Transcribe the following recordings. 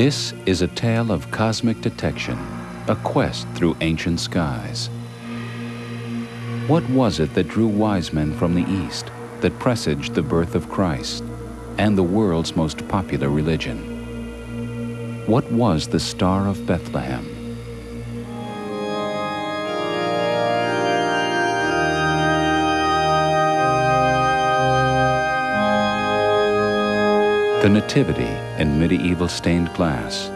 This is a tale of cosmic detection, a quest through ancient skies. What was it that drew wise men from the East, that presaged the birth of Christ and the world's most popular religion? What was the Star of Bethlehem? The Nativity in medieval stained glass.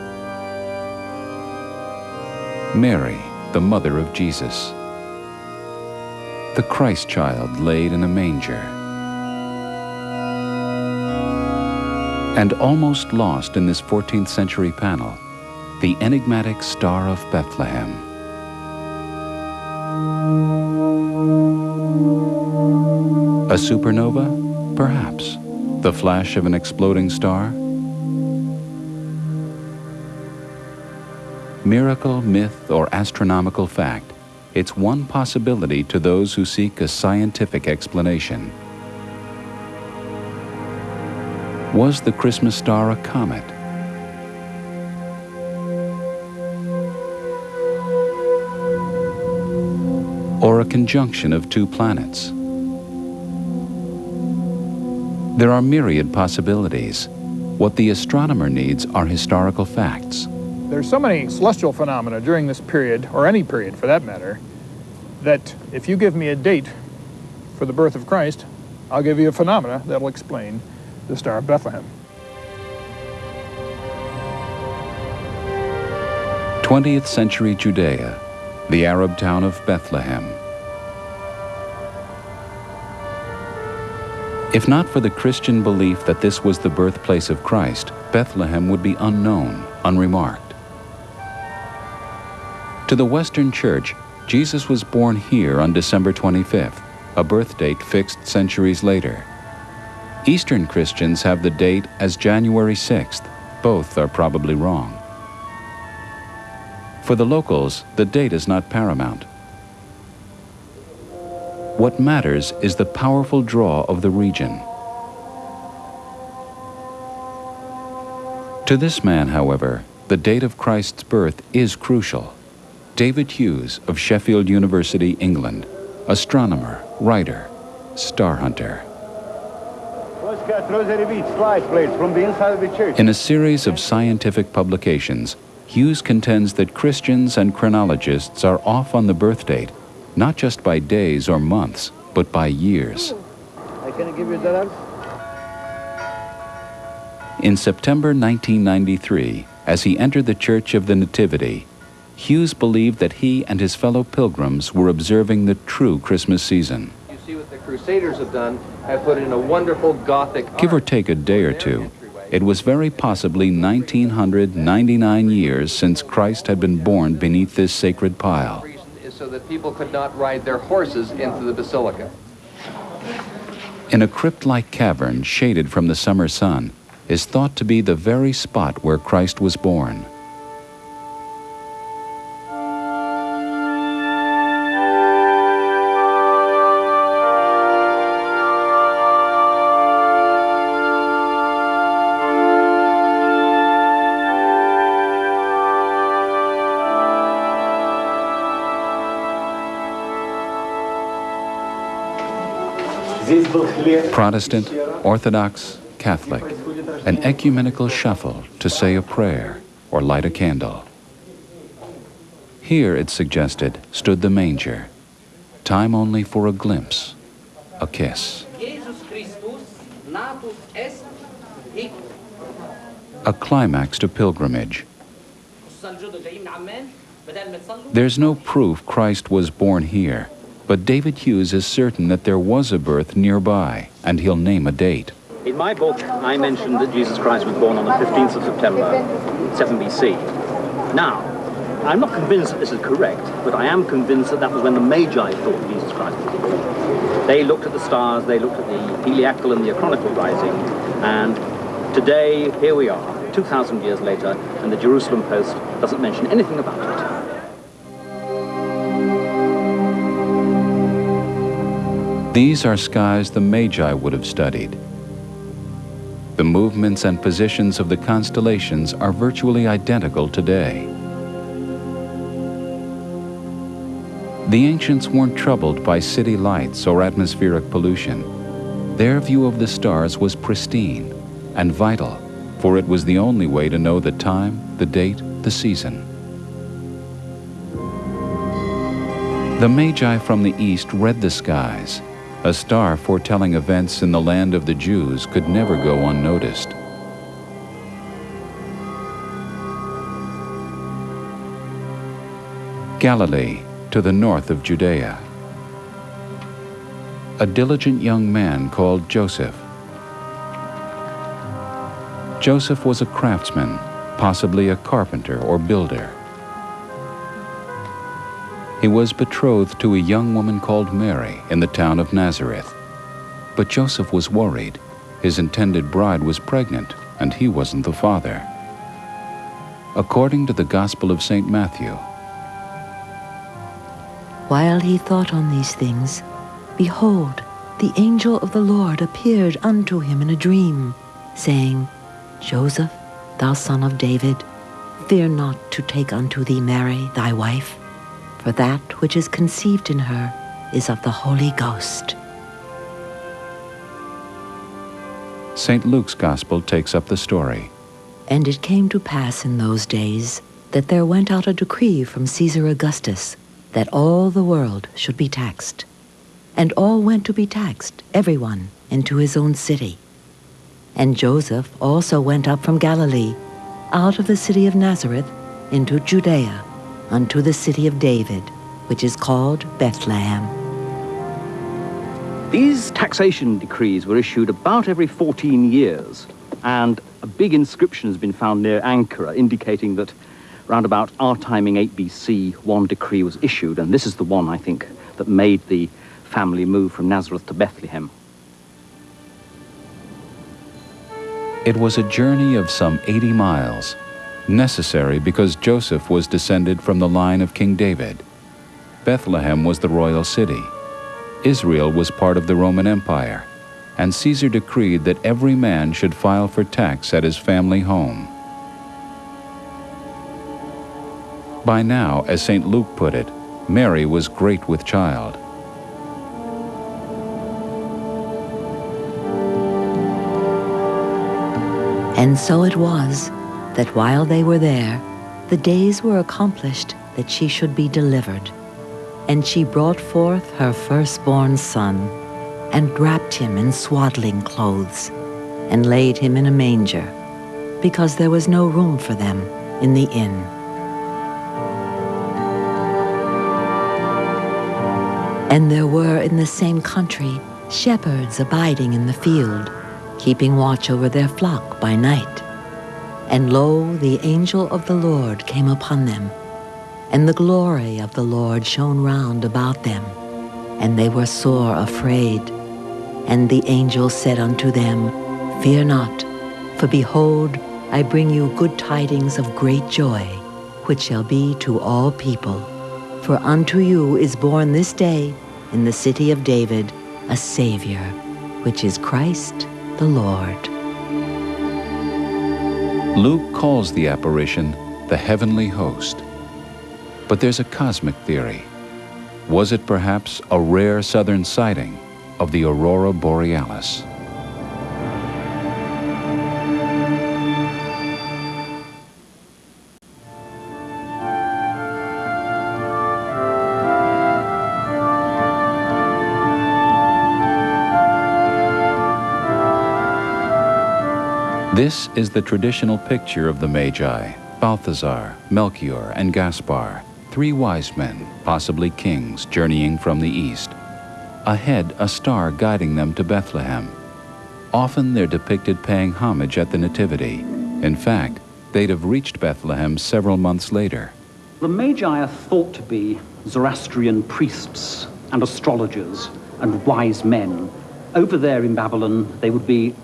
Mary, the mother of Jesus. The Christ child laid in a manger. And almost lost in this 14th century panel, the enigmatic Star of Bethlehem. A supernova? Perhaps. The flash of an exploding star? Miracle, myth, or astronomical fact, it's one possibility to those who seek a scientific explanation. Was the Christmas star a comet? Or a conjunction of two planets? There are myriad possibilities. What the astronomer needs are historical facts. There's so many celestial phenomena during this period, or any period for that matter, that if you give me a date for the birth of Christ, I'll give you a phenomena that'll explain the Star of Bethlehem. 20th century Judea, the Arab town of Bethlehem. If not for the Christian belief that this was the birthplace of Christ, Bethlehem would be unknown, unremarked. To the Western Church, Jesus was born here on December 25th, a birth date fixed centuries later. Eastern Christians have the date as January 6th. Both are probably wrong. For the locals, the date is not paramount. What matters is the powerful draw of the region. To this man, however, the date of Christ's birth is crucial. David Hughes of Sheffield University, England, astronomer, writer, star hunter. In a series of scientific publications, Hughes contends that Christians and chronologists are off on the birth date, not just by days or months, but by years. In September 1993, as he entered the Church of the Nativity, Hughes believed that he and his fellow pilgrims were observing the true Christmas season. You see what the Crusaders have done, have put in a wonderful Gothic Give or take a day or two, it was very possibly 1999 years since Christ had been born beneath this sacred pile. So that people could not ride their horses into the basilica. In a crypt-like cavern shaded from the summer sun is thought to be the very spot where Christ was born. Protestant, Orthodox, Catholic, an ecumenical shuffle to say a prayer or light a candle. Here, it suggested, stood the manger, time only for a glimpse, a kiss. A climax to pilgrimage. There's no proof Christ was born here, but David Hughes is certain that there was a birth nearby, and he'll name a date. In my book, I mentioned that Jesus Christ was born on the 15th of September, 7 BC. Now, I'm not convinced that this is correct, but I am convinced that that was when the Magi thought Jesus Christ was born. They looked at the stars, they looked at the heliacal and the acronical rising, and today, here we are, 2,000 years later, and the Jerusalem Post doesn't mention anything about it. These are skies the Magi would have studied. The movements and positions of the constellations are virtually identical today. The ancients weren't troubled by city lights or atmospheric pollution. Their view of the stars was pristine and vital, for it was the only way to know the time, the date, the season. The Magi from the east read the skies. A star foretelling events in the land of the Jews could never go unnoticed. Galilee, to the north of Judea. A diligent young man called Joseph. Joseph was a craftsman, possibly a carpenter or builder. He was betrothed to a young woman called Mary in the town of Nazareth. But Joseph was worried. His intended bride was pregnant, and he wasn't the father. According to the Gospel of St. Matthew, while he thought on these things, behold, the angel of the Lord appeared unto him in a dream, saying, Joseph, thou son of David, fear not to take unto thee Mary thy wife, for that which is conceived in her is of the Holy Ghost. St. Luke's Gospel takes up the story. And it came to pass in those days that there went out a decree from Caesar Augustus that all the world should be taxed. And all went to be taxed, every one, into his own city. And Joseph also went up from Galilee, out of the city of Nazareth, into Judea, unto the city of David, which is called Bethlehem. These taxation decrees were issued about every 14 years, and a big inscription has been found near Ankara indicating that round about our timing 8 BC, one decree was issued, and this is the one, I think, that made the family move from Nazareth to Bethlehem. It was a journey of some 80 miles, necessary because Joseph was descended from the line of King David. Bethlehem was the royal city. Israel was part of the Roman Empire, and Caesar decreed that every man should file for tax at his family home. By now, as St. Luke put it, Mary was great with child. And so it was, that while they were there, the days were accomplished that she should be delivered. And she brought forth her firstborn son, and wrapped him in swaddling clothes, and laid him in a manger, because there was no room for them in the inn. And there were in the same country shepherds abiding in the field, keeping watch over their flock by night. And lo, the angel of the Lord came upon them, and the glory of the Lord shone round about them, and they were sore afraid. And the angel said unto them, Fear not, for behold, I bring you good tidings of great joy, which shall be to all people. For unto you is born this day in the city of David a Savior, which is Christ the Lord. Luke calls the apparition the heavenly host. But there's a cosmic theory. Was it perhaps a rare southern sighting of the aurora borealis? This is the traditional picture of the Magi, Balthazar, Melchior, and Gaspar, 3 wise men, possibly kings, journeying from the east. Ahead, a star guiding them to Bethlehem. Often they're depicted paying homage at the Nativity. In fact, they'd have reached Bethlehem several months later. The Magi are thought to be Zoroastrian priests and astrologers and wise men. Over there in Babylon, they would be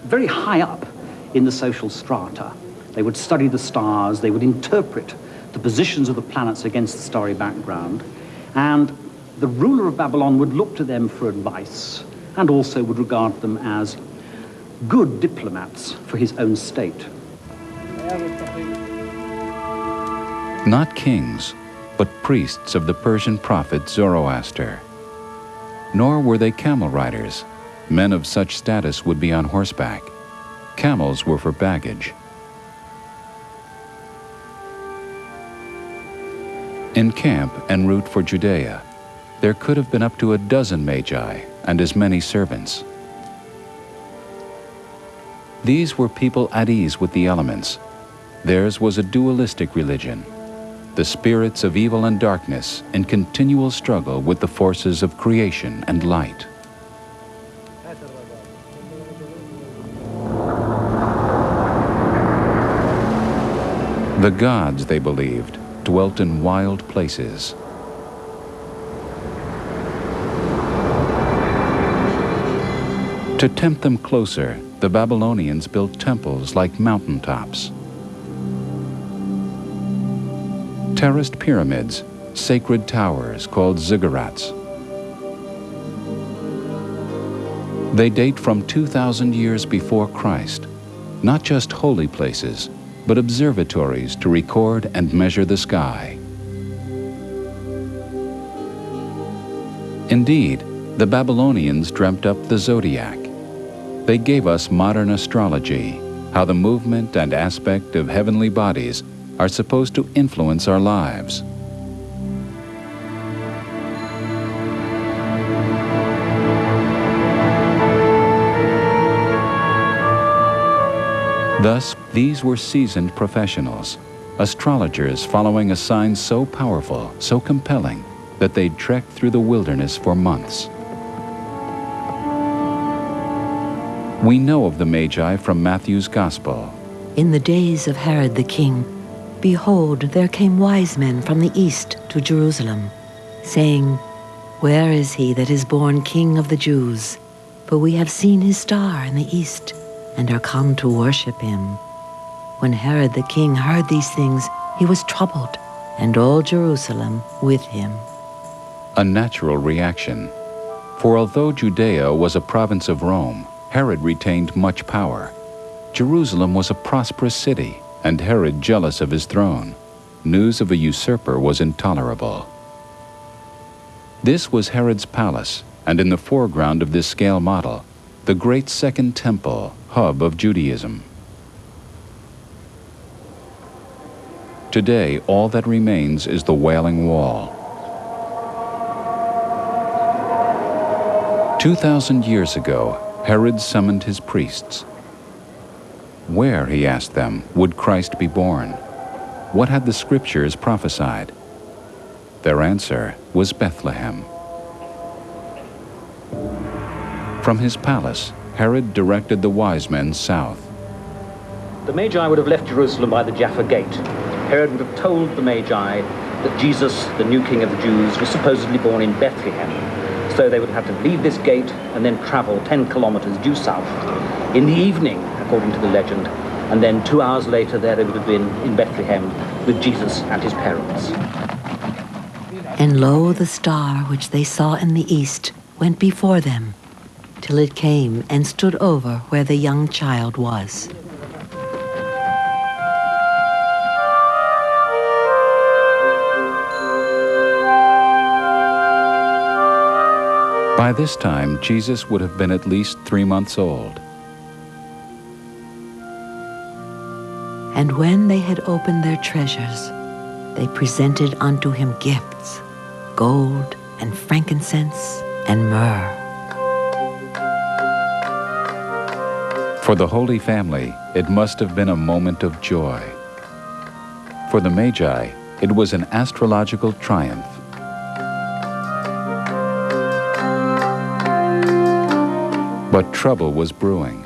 very high up in the social strata. They would study the stars, they would interpret the positions of the planets against the starry background, and the ruler of Babylon would look to them for advice and also would regard them as good diplomats for his own state. Not kings, but priests of the Persian prophet Zoroaster. Nor were they camel riders. Men of such status would be on horseback. Camels were for baggage. In camp en route for Judea, there could have been up to a dozen magi and as many servants. These were people at ease with the elements. Theirs was a dualistic religion, the spirits of evil and darkness in continual struggle with the forces of creation and light. The gods, they believed, dwelt in wild places. To tempt them closer, the Babylonians built temples like mountaintops. Terraced pyramids, sacred towers called ziggurats. They date from 2,000 years before Christ, not just holy places, but observatories to record and measure the sky. Indeed, the Babylonians dreamt up the zodiac. They gave us modern astrology, how the movement and aspect of heavenly bodies are supposed to influence our lives. Thus, these were seasoned professionals, astrologers following a sign so powerful, so compelling, that they'd trek through the wilderness for months. We know of the Magi from Matthew's Gospel. In the days of Herod the king, behold, there came wise men from the east to Jerusalem, saying, Where is he that is born King of the Jews? For we have seen his star in the east, and are come to worship him. When Herod the king heard these things, he was troubled, and all Jerusalem with him. A natural reaction. For although Judea was a province of Rome, Herod retained much power. Jerusalem was a prosperous city, and Herod jealous of his throne. News of a usurper was intolerable. This was Herod's palace, and in the foreground of this scale model, the great Second Temple, hub of Judaism. Today, all that remains is the Wailing Wall. 2,000 years ago, Herod summoned his priests. Where, he asked them, would Christ be born? What had the scriptures prophesied? Their answer was Bethlehem. From his palace, Herod directed the wise men south. The Magi would have left Jerusalem by the Jaffa Gate. Herod would have told the Magi that Jesus, the new king of the Jews, was supposedly born in Bethlehem. So they would have to leave this gate and then travel 10 kilometers due south. In the evening, according to the legend, and then 2 hours later there they would have been in Bethlehem with Jesus and his parents. And lo, the star which they saw in the east went before them, till it came and stood over where the young child was. By this time, Jesus would have been at least 3 months old. And when they had opened their treasures, they presented unto him gifts, gold and frankincense and myrrh. For the Holy Family, it must have been a moment of joy. For the Magi, it was an astrological triumph. But trouble was brewing,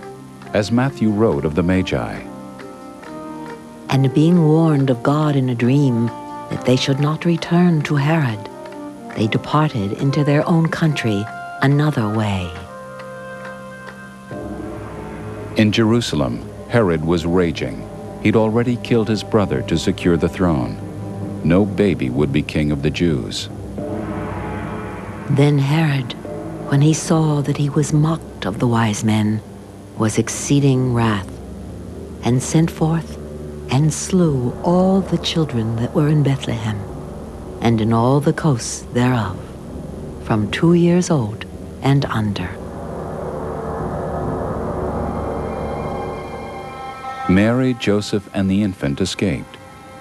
as Matthew wrote of the Magi. And being warned of God in a dream that they should not return to Herod, they departed into their own country another way. In Jerusalem, Herod was raging. He'd already killed his brother to secure the throne. No baby would be king of the Jews. Then Herod, when he saw that he was mocked of the wise men, was exceeding wrath, and sent forth and slew all the children that were in Bethlehem, and in all the coasts thereof, from 2 years old and under. Mary, Joseph, and the infant escaped.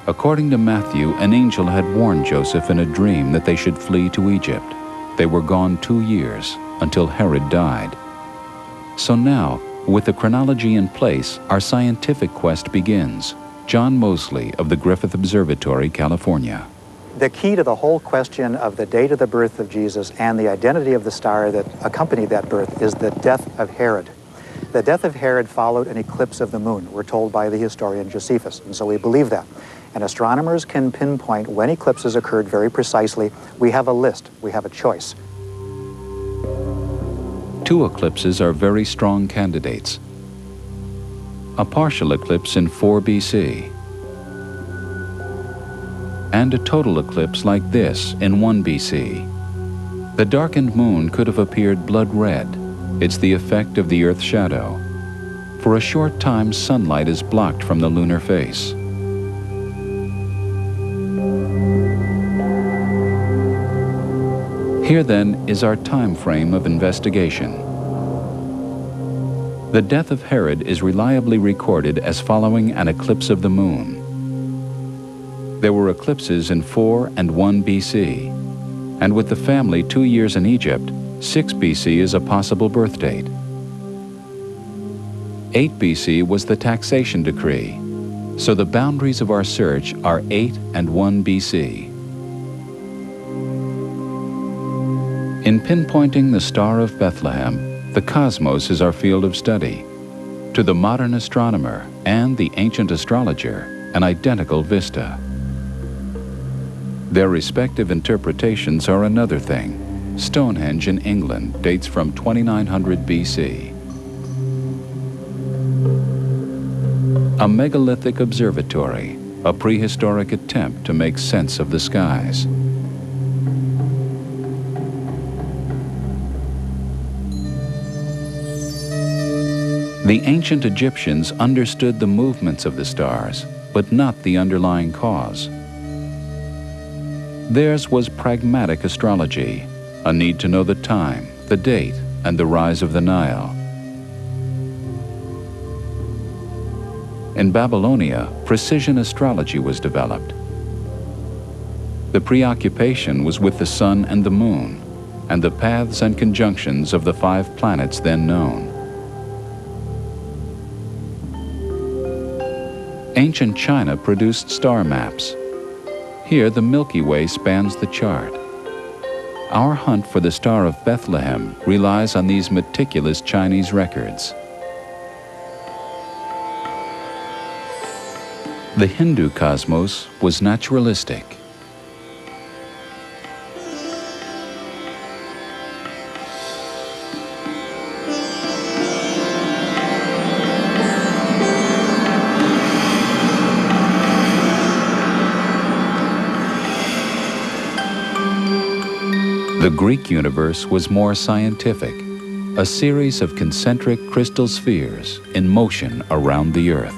According to Matthew, an angel had warned Joseph in a dream that they should flee to Egypt. They were gone 2 years, until Herod died. So now, with the chronology in place, our scientific quest begins. John Mosley of the Griffith Observatory, California. The key to the whole question of the date of the birth of Jesus and the identity of the star that accompanied that birth is the death of Herod. The death of Herod followed an eclipse of the moon, we're told by the historian Josephus, and so we believe that. And astronomers can pinpoint when eclipses occurred very precisely. We have a list, we have a choice. 2 eclipses are very strong candidates. A partial eclipse in 4 BC, and a total eclipse like this in 1 BC. The darkened moon could have appeared blood red. It's the effect of the Earth's shadow. For a short time, sunlight is blocked from the lunar face. Here then is our time frame of investigation. The death of Herod is reliably recorded as following an eclipse of the moon. There were eclipses in 4 and 1 BC, and with the family 2 years in Egypt, 6 BC is a possible birth date. 8 BC was the taxation decree, so the boundaries of our search are 8 and 1 BC. In pinpointing the Star of Bethlehem, the cosmos is our field of study. To the modern astronomer and the ancient astrologer, an identical vista. Their respective interpretations are another thing. Stonehenge in England dates from 2900 BC. A megalithic observatory, a prehistoric attempt to make sense of the skies. The ancient Egyptians understood the movements of the stars, but not the underlying cause. Theirs was pragmatic astrology, a need to know the time, the date, and the rise of the Nile. In Babylonia, precision astrology was developed. The preoccupation was with the sun and the moon, and the paths and conjunctions of the 5 planets then known. Ancient China produced star maps. Here, the Milky Way spans the chart. Our hunt for the Star of Bethlehem relies on these meticulous Chinese records. The Hindu cosmos was naturalistic. The Greek universe was more scientific, a series of concentric crystal spheres in motion around the Earth.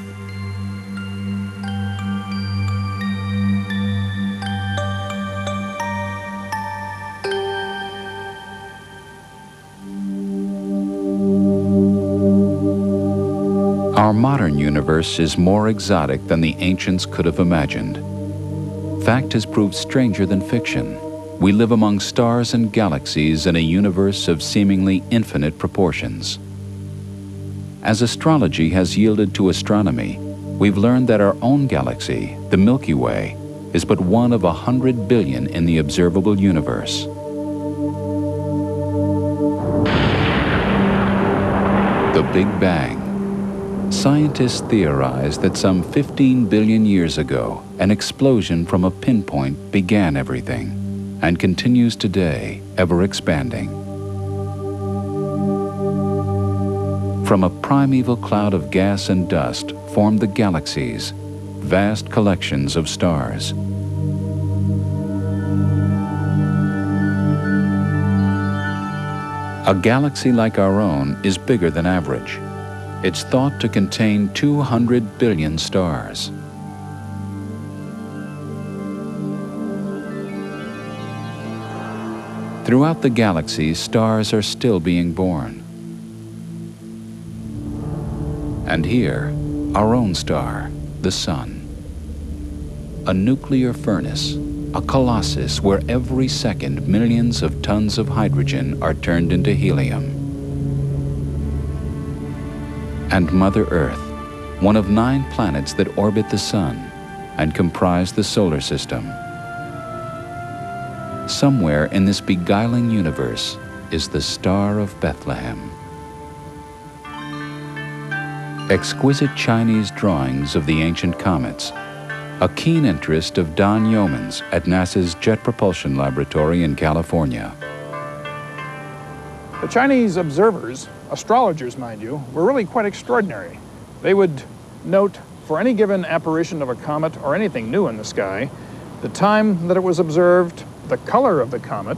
Our modern universe is more exotic than the ancients could have imagined. Fact has proved stranger than fiction. We live among stars and galaxies in a universe of seemingly infinite proportions. As astrology has yielded to astronomy, we've learned that our own galaxy, the Milky Way, is but one of 100 billion in the observable universe. The Big Bang. Scientists theorize that some 15 billion years ago, an explosion from a pinpoint began everything, and continues today, ever expanding. From a primeval cloud of gas and dust formed the galaxies, vast collections of stars. A galaxy like our own is bigger than average. It's thought to contain 200 billion stars. Throughout the galaxy, stars are still being born. And here, our own star, the Sun. A nuclear furnace, a colossus where every second millions of tons of hydrogen are turned into helium. And Mother Earth, one of 9 planets that orbit the Sun and comprise the solar system. Somewhere in this beguiling universe is the Star of Bethlehem. Exquisite Chinese drawings of the ancient comets, a keen interest of Don Yeomans at NASA's Jet Propulsion Laboratory in California. The Chinese observers, astrologers mind you, were really quite extraordinary. They would note for any given apparition of a comet or anything new in the sky, the time that it was observed, the color of the comet,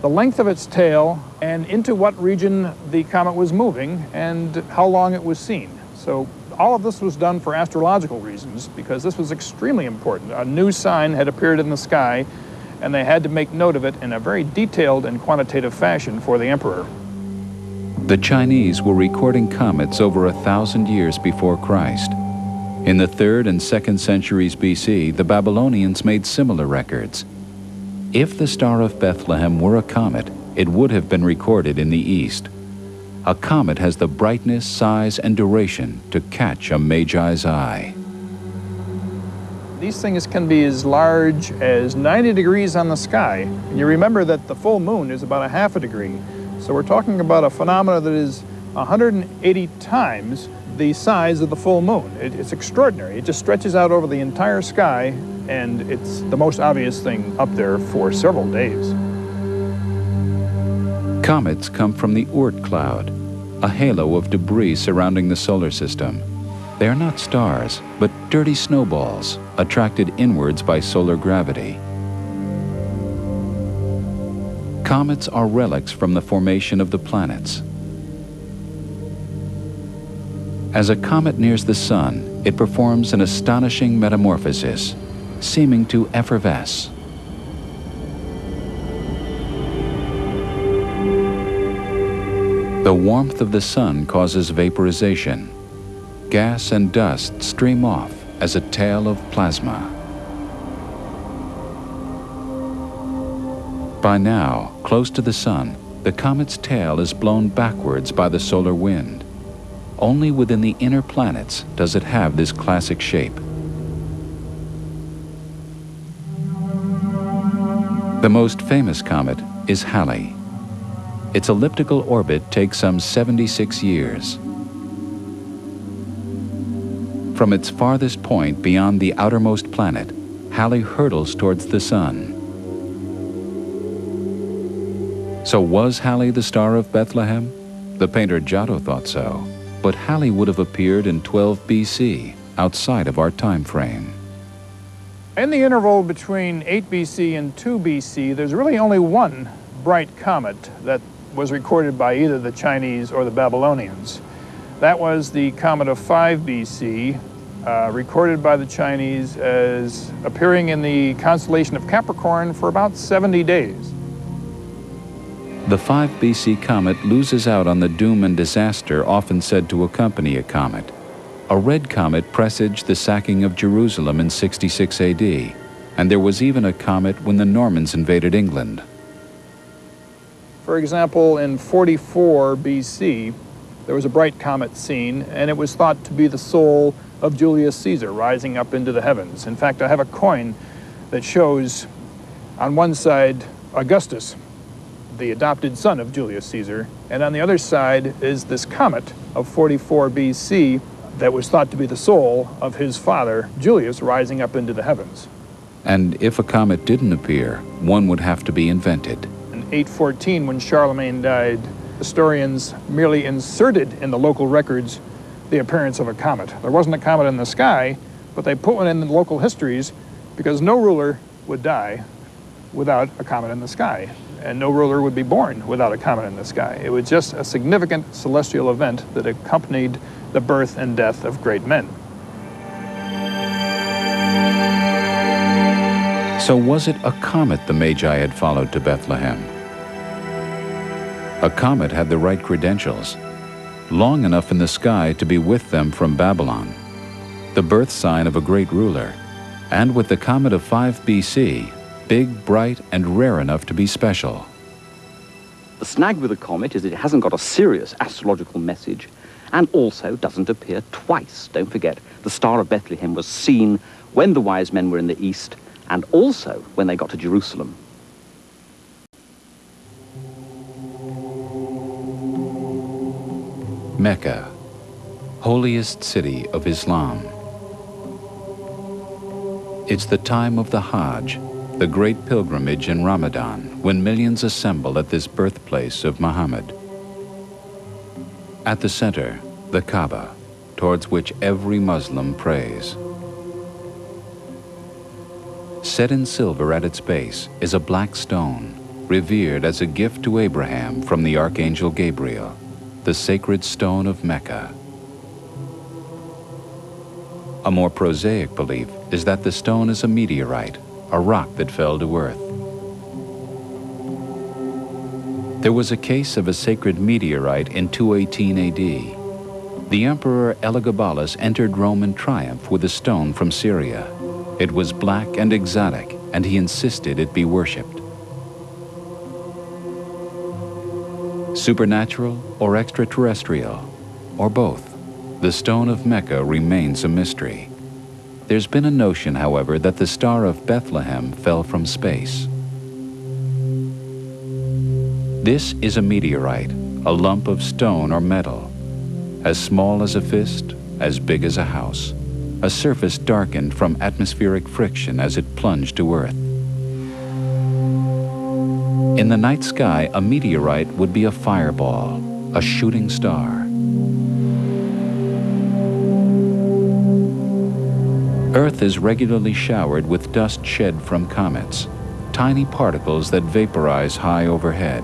the length of its tail, and into what region the comet was moving and how long it was seen. So all of this was done for astrological reasons because this was extremely important. A new sign had appeared in the sky and they had to make note of it in a very detailed and quantitative fashion for the emperor. The Chinese were recording comets over 1,000 years before Christ. In the 3rd and 2nd centuries BC, the Babylonians made similar records. If the Star of Bethlehem were a comet, it would have been recorded in the East. A comet has the brightness, size, and duration to catch a Magi's eye. These things can be as large as 90 degrees on the sky. And you remember that the full moon is about 1/2 degree. So we're talking about a phenomenon that is 180 times the size of the full moon. It's extraordinary. It just stretches out over the entire sky, and it's the most obvious thing up there for several days. Comets come from the Oort cloud, a halo of debris surrounding the solar system. They are not stars, but dirty snowballs, attracted inwards by solar gravity. Comets are relics from the formation of the planets. As a comet nears the Sun, it performs an astonishing metamorphosis, seeming to effervesce. The warmth of the Sun causes vaporization. Gas and dust stream off as a tail of plasma. By now, close to the Sun, the comet's tail is blown backwards by the solar wind. Only within the inner planets does it have this classic shape. The most famous comet is Halley. Its elliptical orbit takes some 76 years. From its farthest point beyond the outermost planet, Halley hurtles towards the Sun. So was Halley the Star of Bethlehem? The painter Giotto thought so, but Halley would have appeared in 12 BC, outside of our time frame. In the interval between 8 BC and 2 BC, there's really only one bright comet that was recorded by either the Chinese or the Babylonians. That was the comet of 5 BC, recorded by the Chinese as appearing in the constellation of Capricorn for about 70 days. The 5 BC comet loses out on the doom and disaster often said to accompany a comet. A red comet presaged the sacking of Jerusalem in 66 AD, and there was even a comet when the Normans invaded England. For example, in 44 BC, there was a bright comet seen, and it was thought to be the soul of Julius Caesar rising up into the heavens. In fact, I have a coin that shows on one side Augustus, the adopted son of Julius Caesar, and on the other side is this comet of 44 BC that was thought to be the soul of his father, Julius, rising up into the heavens. And if a comet didn't appear, one would have to be invented. In 814, when Charlemagne died, historians merely inserted in the local records the appearance of a comet. There wasn't a comet in the sky, but they put one in the local histories because no ruler would die without a comet in the sky, and no ruler would be born without a comet in the sky. It was just a significant celestial event that accompanied the birth and death of great men. So was it a comet the Magi had followed to Bethlehem? A comet had the right credentials, long enough in the sky to be with them from Babylon, the birth sign of a great ruler, and with the comet of 5 BC, big, bright, and rare enough to be special. The snag with the comet is it hasn't got a serious astrological message and also doesn't appear twice. Don't forget, the Star of Bethlehem was seen when the wise men were in the east and also when they got to Jerusalem. Mecca, holiest city of Islam. It's the time of the Hajj, the great pilgrimage in Ramadan, when millions assemble at this birthplace of Muhammad. At the center, the Kaaba, towards which every Muslim prays. Set in silver at its base is a black stone, revered as a gift to Abraham from the Archangel Gabriel, the sacred stone of Mecca. A more prosaic belief is that the stone is a meteorite, a rock that fell to earth. There was a case of a sacred meteorite in 218 AD. The Emperor Elagabalus entered Rome in triumph with a stone from Syria. It was black and exotic, and he insisted it be worshipped. Supernatural or extraterrestrial, or both, the stone of Mecca remains a mystery. There's been a notion, however, that the Star of Bethlehem fell from space. This is a meteorite, a lump of stone or metal, as small as a fist, as big as a house, a surface darkened from atmospheric friction as it plunged to Earth. In the night sky, a meteorite would be a fireball, a shooting star. Earth is regularly showered with dust shed from comets, tiny particles that vaporize high overhead.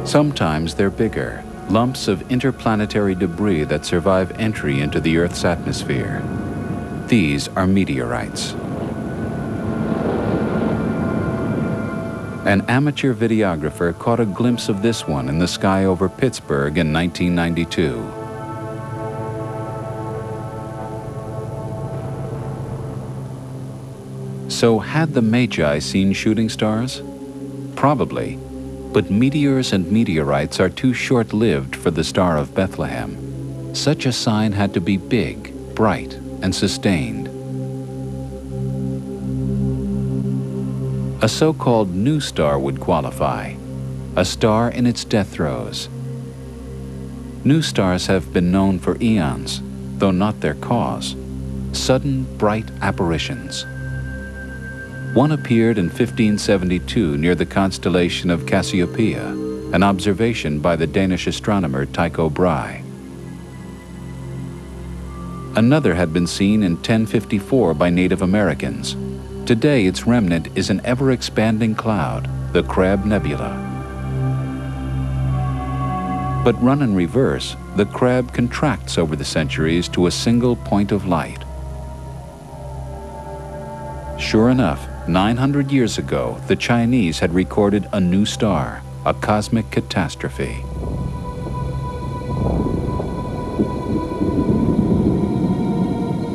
Sometimes they're bigger, lumps of interplanetary debris that survive entry into the Earth's atmosphere. These are meteorites. An amateur videographer caught a glimpse of this one in the sky over Pittsburgh in 1992. So had the Magi seen shooting stars? Probably. But meteors and meteorites are too short-lived for the Star of Bethlehem. Such a sign had to be big, bright, and sustained. A so-called new star would qualify, a star in its death throes. New stars have been known for eons, though not their cause, sudden bright apparitions. One appeared in 1572 near the constellation of Cassiopeia, an observation by the Danish astronomer Tycho Brahe. Another had been seen in 1054 by Native Americans. Today its remnant is an ever-expanding cloud, the Crab Nebula. But run in reverse, the Crab contracts over the centuries to a single point of light. Sure enough, 900 years ago, the Chinese had recorded a new star, a cosmic catastrophe.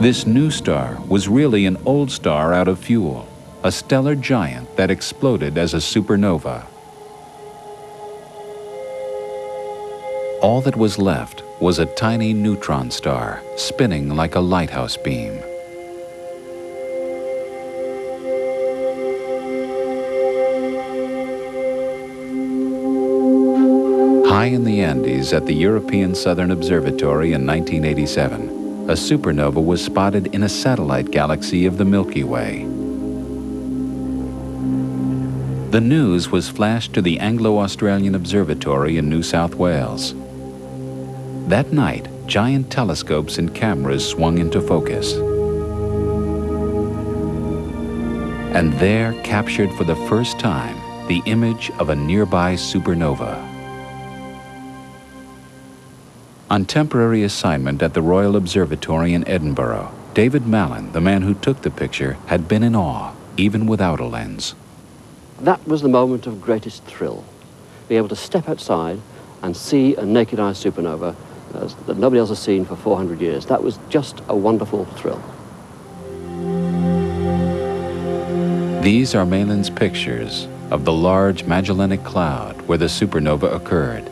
This new star was really an old star out of fuel, a stellar giant that exploded as a supernova. All that was left was a tiny neutron star, spinning like a lighthouse beam. High in the Andes at the European Southern Observatory in 1987, a supernova was spotted in a satellite galaxy of the Milky Way. The news was flashed to the Anglo-Australian Observatory in New South Wales. That night, giant telescopes and cameras swung into focus. And there, captured for the first time, the image of a nearby supernova. On temporary assignment at the Royal Observatory in Edinburgh, David Mallon, the man who took the picture, had been in awe, even without a lens. That was the moment of greatest thrill. Be able to step outside and see a naked eye supernova that nobody else has seen for 400 years. That was just a wonderful thrill. These are Mallon's pictures of the large Magellanic Cloud where the supernova occurred.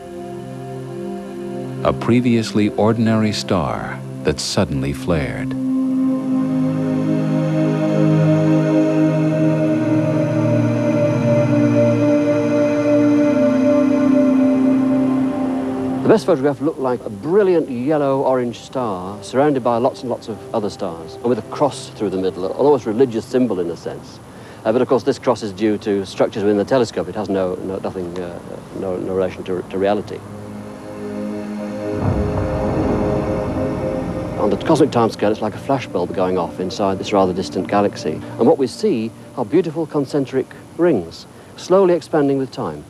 A previously ordinary star that suddenly flared. The best photograph looked like a brilliant yellow-orange star surrounded by lots and lots of other stars, and with a cross through the middle, an almost religious symbol in a sense. But of course this cross is due to structures within the telescope. It has no relation to reality. On the cosmic timescale, it's like a flashbulb going off inside this rather distant galaxy. And what we see are beautiful concentric rings, slowly expanding with time.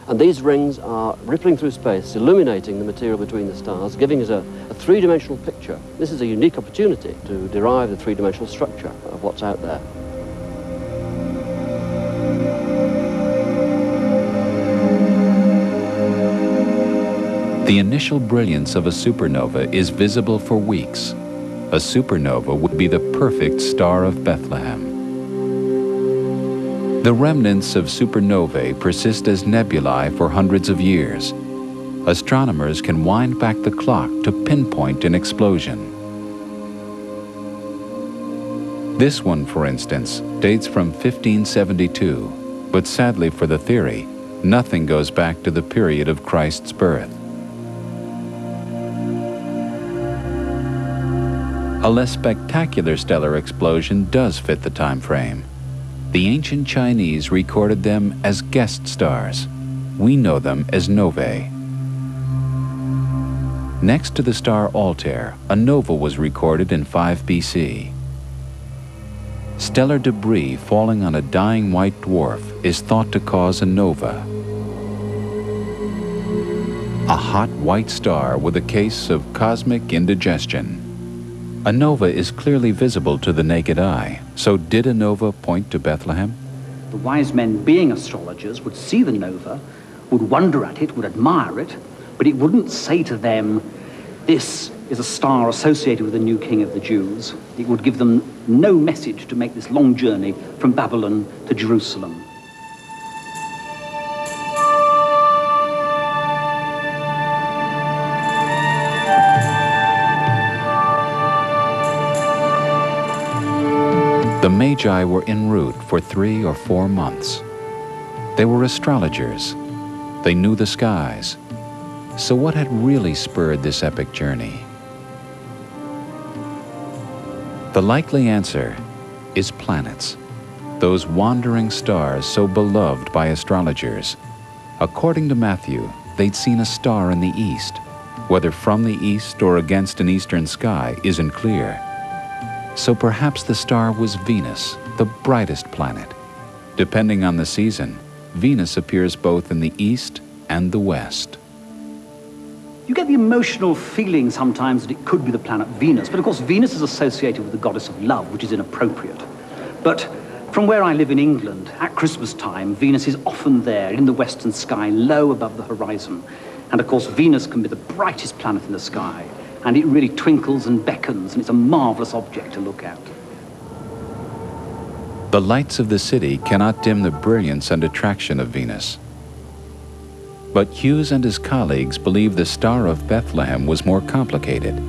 And these rings are rippling through space, illuminating the material between the stars, giving us a three-dimensional picture. This is a unique opportunity to derive the three-dimensional structure of what's out there. The initial brilliance of a supernova is visible for weeks. A supernova would be the perfect Star of Bethlehem. The remnants of supernovae persist as nebulae for hundreds of years. Astronomers can wind back the clock to pinpoint an explosion. This one, for instance, dates from 1572, but sadly for the theory, nothing goes back to the period of Christ's birth. A less spectacular stellar explosion does fit the time frame. The ancient Chinese recorded them as guest stars. We know them as novae. Next to the star Altair, a nova was recorded in 5 BC. Stellar debris falling on a dying white dwarf is thought to cause a nova. A hot white star with a case of cosmic indigestion. A nova is clearly visible to the naked eye, so did a nova point to Bethlehem? The wise men, being astrologers, would see the nova, would wonder at it, would admire it, but it wouldn't say to them, this is a star associated with the new king of the Jews. It would give them no message to make this long journey from Babylon to Jerusalem. The Magi were en route for 3 or 4 months. They were astrologers. They knew the skies. So what had really spurred this epic journey? The likely answer is planets, those wandering stars so beloved by astrologers. According to Matthew, they'd seen a star in the east. Whether from the east or against an eastern sky isn't clear. So perhaps the star was Venus, the brightest planet. Depending on the season, Venus appears both in the east and the west. You get the emotional feeling sometimes that it could be the planet Venus, but of course Venus is associated with the goddess of love, which is inappropriate. But from where I live in England, at Christmas time, Venus is often there in the western sky, low above the horizon. And of course Venus can be the brightest planet in the sky, and it really twinkles and beckons, and it's a marvelous object to look at. The lights of the city cannot dim the brilliance and attraction of Venus. But Hughes and his colleagues believe the Star of Bethlehem was more complicated.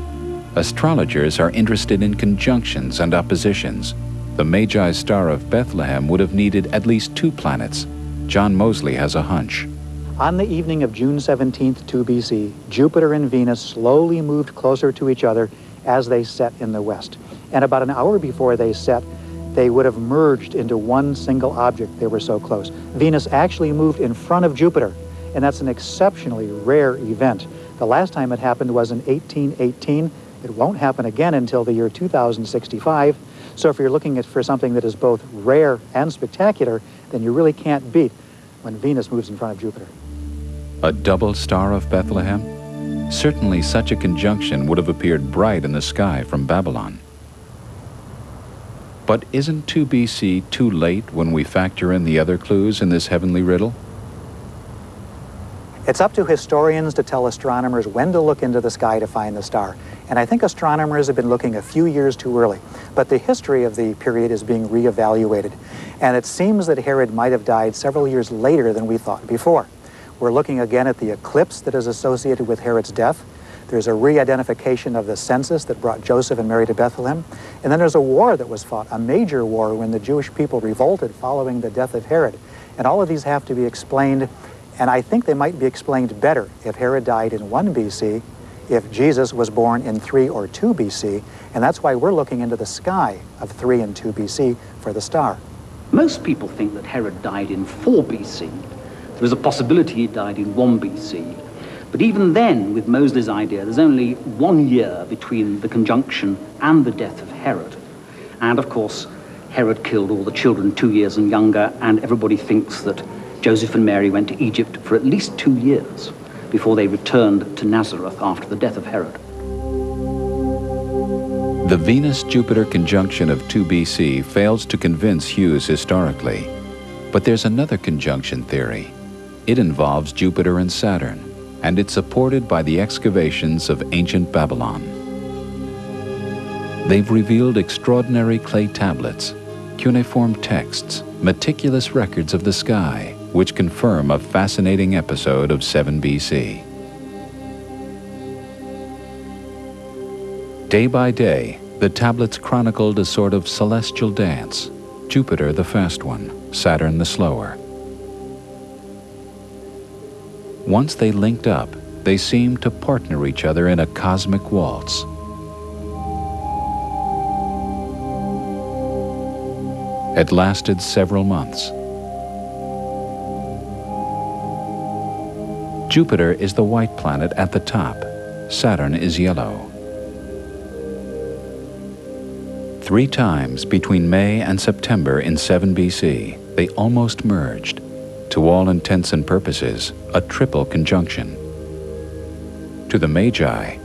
Astrologers are interested in conjunctions and oppositions. The Magi's Star of Bethlehem would have needed at least 2 planets. John Moseley has a hunch. On the evening of June 17th, 2 BC, Jupiter and Venus slowly moved closer to each other as they set in the west. And about an hour before they set, they would have merged into one single object. They were so close. Venus actually moved in front of Jupiter, and that's an exceptionally rare event. The last time it happened was in 1818. It won't happen again until the year 2065. So if you're looking for something that is both rare and spectacular, then you really can't beat when Venus moves in front of Jupiter. A double Star of Bethlehem? Certainly such a conjunction would have appeared bright in the sky from Babylon. But isn't 2 BC too late when we factor in the other clues in this heavenly riddle? It's up to historians to tell astronomers when to look into the sky to find the star. And I think astronomers have been looking a few years too early. But the history of the period is being reevaluated. And it seems that Herod might have died several years later than we thought before. We're looking again at the eclipse that is associated with Herod's death. There's a re-identification of the census that brought Joseph and Mary to Bethlehem. And then there's a war that was fought, a major war, when the Jewish people revolted following the death of Herod. And all of these have to be explained, and I think they might be explained better if Herod died in 1 BC, if Jesus was born in 3 or 2 BC, and that's why we're looking into the sky of 3 and 2 BC for the star. Most people think that Herod died in 4 BC. There's a possibility he died in 1 BC. But even then, with Mosley's idea, there's only 1 year between the conjunction and the death of Herod. And of course, Herod killed all the children 2 years and younger, and everybody thinks that Joseph and Mary went to Egypt for at least 2 years before they returned to Nazareth after the death of Herod. The Venus-Jupiter conjunction of 2 BC fails to convince Hughes historically. But there's another conjunction theory. It involves Jupiter and Saturn, and it's supported by the excavations of ancient Babylon. They've revealed extraordinary clay tablets, cuneiform texts, meticulous records of the sky, which confirm a fascinating episode of 7 BC. Day by day, the tablets chronicled a sort of celestial dance, Jupiter the fast one, Saturn the slower. Once they linked up, they seemed to partner each other in a cosmic waltz. It lasted several months. Jupiter is the white planet at the top. Saturn is yellow. 3 times between May and September in 7 BC, they almost merged. To all intents and purposes, a triple conjunction. To the Magi,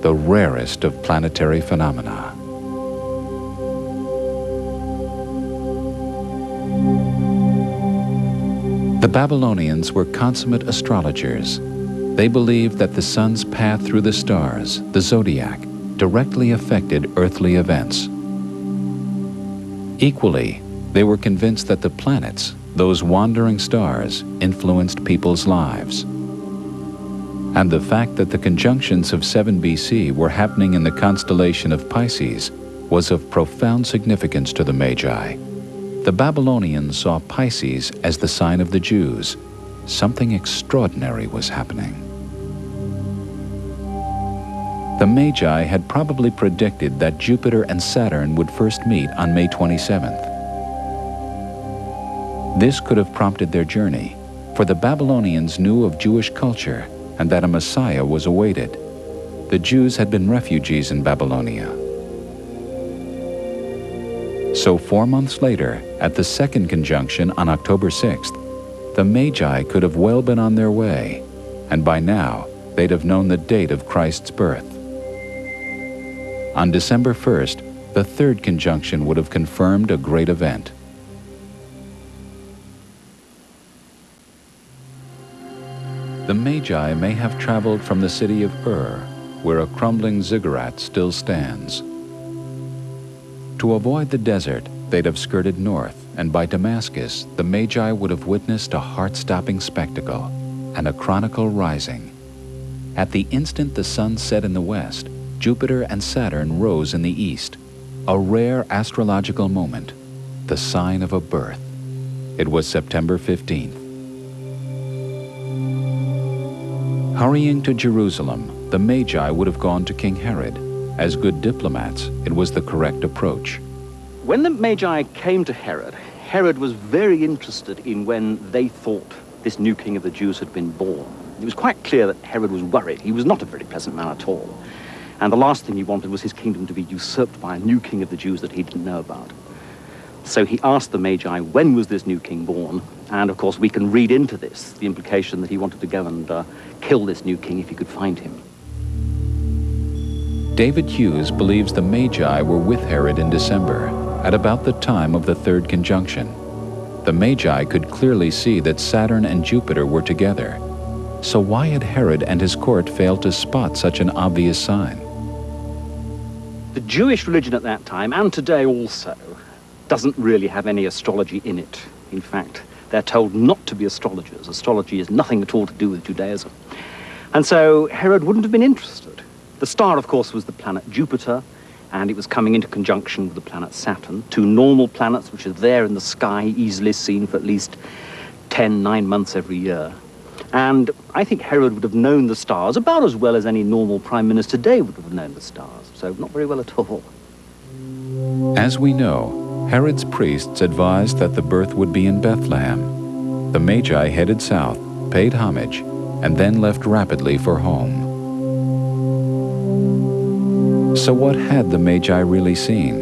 the rarest of planetary phenomena. The Babylonians were consummate astrologers. They believed that the sun's path through the stars, the zodiac, directly affected earthly events. Equally, they were convinced that the planets, those wandering stars, influenced people's lives. And the fact that the conjunctions of 7 BC were happening in the constellation of Pisces was of profound significance to the Magi. The Babylonians saw Pisces as the sign of the Jews. Something extraordinary was happening. The Magi had probably predicted that Jupiter and Saturn would first meet on May 27th. This could have prompted their journey, for the Babylonians knew of Jewish culture and that a Messiah was awaited. The Jews had been refugees in Babylonia. So 4 months later, at the second conjunction on October 6th, the Magi could have well been on their way, and by now they'd have known the date of Christ's birth. On December 1st, the third conjunction would have confirmed a great event. The Magi may have traveled from the city of Ur, where a crumbling ziggurat still stands. To avoid the desert, they'd have skirted north, and by Damascus, the Magi would have witnessed a heart-stopping spectacle, and a chronicle rising. At the instant the sun set in the west, Jupiter and Saturn rose in the east, a rare astrological moment, the sign of a birth. It was September 15th. Hurrying to Jerusalem, the Magi would have gone to King Herod. As good diplomats, it was the correct approach. When the Magi came to Herod, Herod was very interested in when they thought this new king of the Jews had been born. It was quite clear that Herod was worried. He was not a very pleasant man at all. And the last thing he wanted was his kingdom to be usurped by a new king of the Jews that he didn't know about. So he asked the Magi, when was this new king born? And of course we can read into this the implication that he wanted to go and kill this new king if he could find him. David Hughes believes the Magi were with Herod in December, at about the time of the third conjunction. The Magi could clearly see that Saturn and Jupiter were together. So why had Herod and his court failed to spot such an obvious sign? The Jewish religion at that time, and today also, doesn't really have any astrology in it. In fact, they're told not to be astrologers. Astrology has nothing at all to do with Judaism. And so Herod wouldn't have been interested. The star, of course, was the planet Jupiter, and it was coming into conjunction with the planet Saturn, two normal planets which are there in the sky, easily seen for at least 9 months every year. And I think Herod would have known the stars about as well as any normal prime minister today would have known the stars, so not very well at all. As we know, Herod's priests advised that the birth would be in Bethlehem. The Magi headed south, paid homage, and then left rapidly for home. So what had the Magi really seen?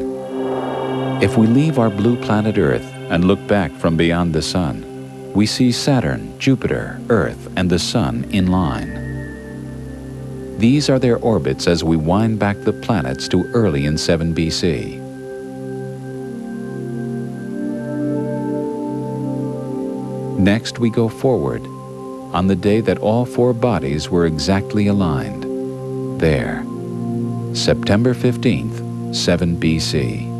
If we leave our blue planet Earth and look back from beyond the sun, we see Saturn, Jupiter, Earth, and the Sun in line. These are their orbits as we wind back the planets to early in 7 BC. Next we go forward, on the day that all 4 bodies were exactly aligned. There, September 15th, 7 BC.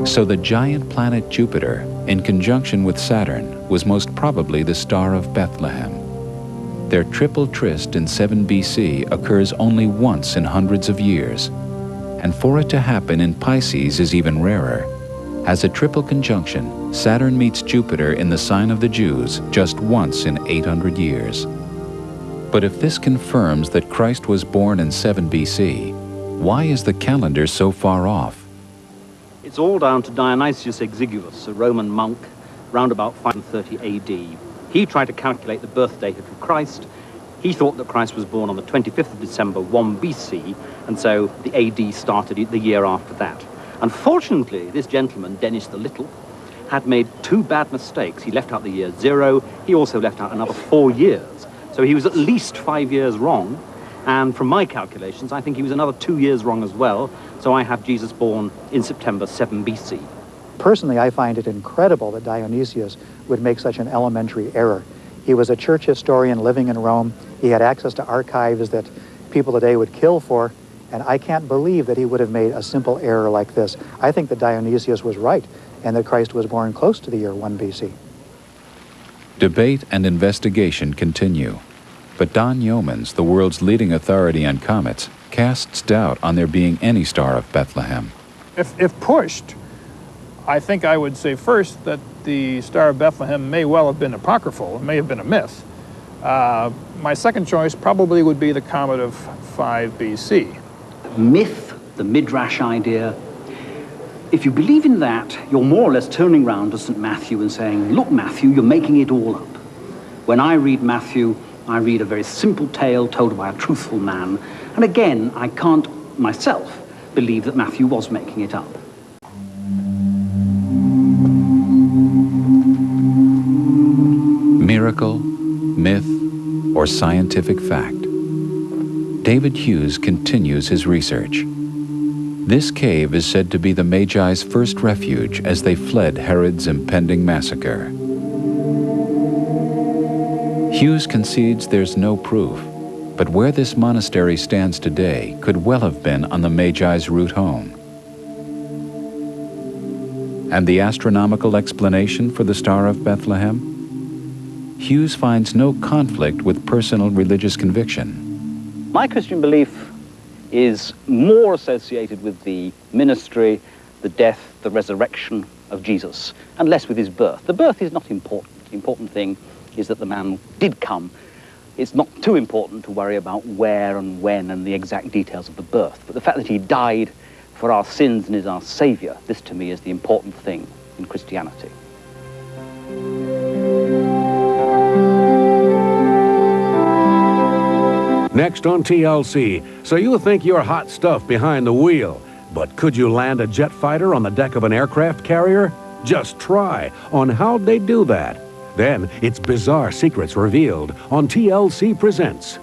So the giant planet Jupiter, in conjunction with Saturn, was most probably the Star of Bethlehem. Their triple tryst in 7 BC occurs only once in hundreds of years, and for it to happen in Pisces is even rarer. As a triple conjunction, Saturn meets Jupiter in the sign of the Jews just once in 800 years. But if this confirms that Christ was born in 7 BC, why is the calendar so far off? It's all down to Dionysius Exiguus, a Roman monk, round about 530 AD. He tried to calculate the birth date of Christ. He thought that Christ was born on the 25th of December, 1 BC, and so the AD started the year after that. Unfortunately, this gentleman, Dennis the Little, had made 2 bad mistakes. He left out the year 0. He also left out another 4 years. So he was at least 5 years wrong. And from my calculations, I think he was another 2 years wrong as well. So I have Jesus born in September 7 BC. Personally, I find it incredible that Dionysius would make such an elementary error. He was a church historian living in Rome. He had access to archives that people today would kill for. And I can't believe that he would have made a simple error like this. I think that Dionysius was right and that Christ was born close to the year 1 BC. Debate and investigation continue. But Don Yeomans, the world's leading authority on comets, casts doubt on there being any Star of Bethlehem. If pushed, I think I would say first that the Star of Bethlehem may well have been apocryphal, it may have been a myth. My second choice probably would be the comet of 5 BC. Myth, the Midrash idea, if you believe in that, you're more or less turning round to St. Matthew and saying, look, Matthew, you're making it all up. When I read Matthew, I read a very simple tale told by a truthful man. And again, I can't myself believe that Matthew was making it up. Miracle, myth, or scientific fact? David Hughes continues his research. This cave is said to be the Magi's first refuge as they fled Herod's impending massacre. Hughes concedes there's no proof, but where this monastery stands today could well have been on the Magi's route home. And the astronomical explanation for the Star of Bethlehem? Hughes finds no conflict with personal religious conviction. My Christian belief is more associated with the ministry, the death, the resurrection of Jesus, and less with his birth. The birth is not important. The important thing is that the man did come. It's not too important to worry about where and when and the exact details of the birth. But the fact that he died for our sins and is our Savior, this to me is the important thing in Christianity. Next on TLC, so you think you're hot stuff behind the wheel, but could you land a jet fighter on the deck of an aircraft carrier? Just try on how'd they do that. Then it's bizarre secrets revealed on TLC Presents.